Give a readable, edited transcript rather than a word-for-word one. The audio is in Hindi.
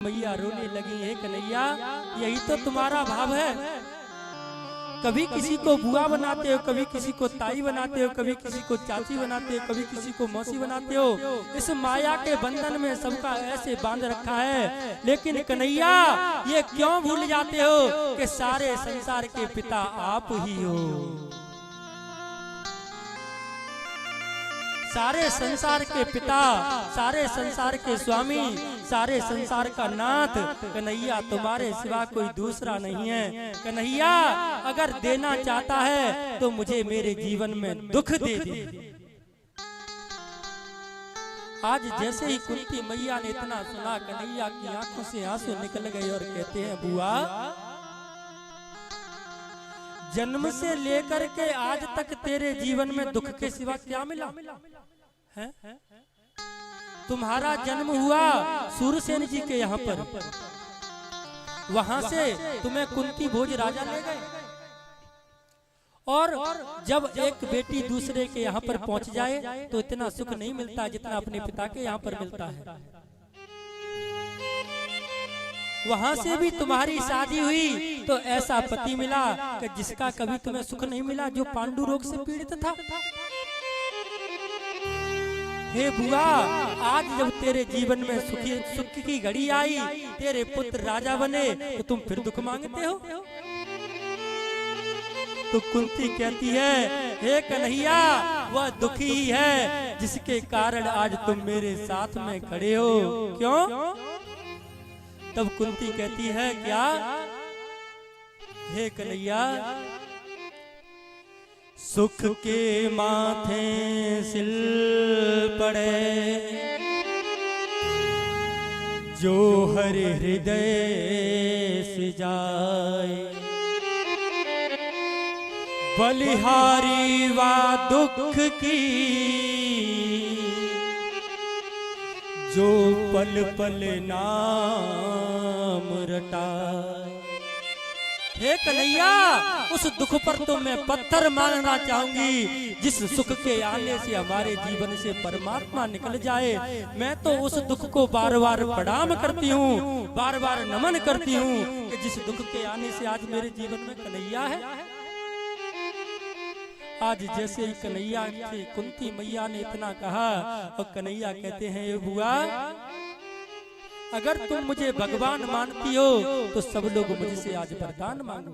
मैया रोने लगी, हे कन्हैया यही तो तुम्हारा भाव है। कभी किसी को बुआ बनाते हो, कभी किसी को ताई बनाते हो, कभी किसी को चाची बनाते हो, कभी किसी को मौसी बनाते हो। इस माया के बंधन में सबका ऐसे बांध रखा है। लेकिन कन्हैया ये क्यों भूल जाते हो कि सारे संसार के पिता आप ही हो। सारे संसार के पिता, सारे संसार के स्वामी, सारे संसार का नाथ कन्हैया तुम्हारे सिवा कोई दूसरा नहीं है। कन्हैया अगर देना चाहता है तो मुझे मेरे जीवन में दुख दे दे। आज जैसे ही कुंती मैया ने इतना सुना, कन्हैया की आंखों से आंसू निकल गए और कहते हैं, बुआ जन्म से लेकर के आज तक तेरे जीवन में दुख के सिवा क्या मिला है? तुम्हारा जन्म हुआ सूरसेन जी के यहाँ पर, वहां से तुम्हें कुंती भोज राजा ले गए। और जब एक बेटी दूसरे के यहाँ पर पहुंच जाए तो इतना सुख नहीं मिलता जितना अपने पिता के यहाँ पर मिलता है। वहां से भी तुम्हारी शादी हुई तो ऐसा पति मिला कि जिसका कभी तुम्हें सुख नहीं मिला, जो पांडु रोग से पीड़ित था। हे बुआ आज जब तेरे जीवन में सुख की घड़ी आई, तेरे पुत्र राजा बने, तो तुम फिर दुख मांगते हो। तो कुंती कहती है, हे कन्हैया वह दुखी ही है जिसके कारण आज तुम मेरे साथ में खड़े हो। क्यों? तब कुंती कहती है, क्या? हे कन्हैया सुख के माथे सिल पड़े, जो हरि हृदय से जाए, बलिहारी वा दुख की, जो पल पल नाम रटाए। हे कन्हैया उस दुख पर तो मैं पत्थर मारना चाहूंगी जिस सुख के आने से हमारे जीवन से परमात्मा निकल जाए। मैं तो उस दुख को बार बार प्रणाम करती हूँ, बार बार नमन करती हूँ कि जिस दुख के आने से आज मेरे जीवन में कन्हैया है। आज जैसे ही कन्हैया से कुंती मैया ने इतना कहा और कन्हैया कहते हैं, ये बुआ अगर तुम मुझे भगवान मानती हो तो सब लोग मुझसे आज वरदान मांगो।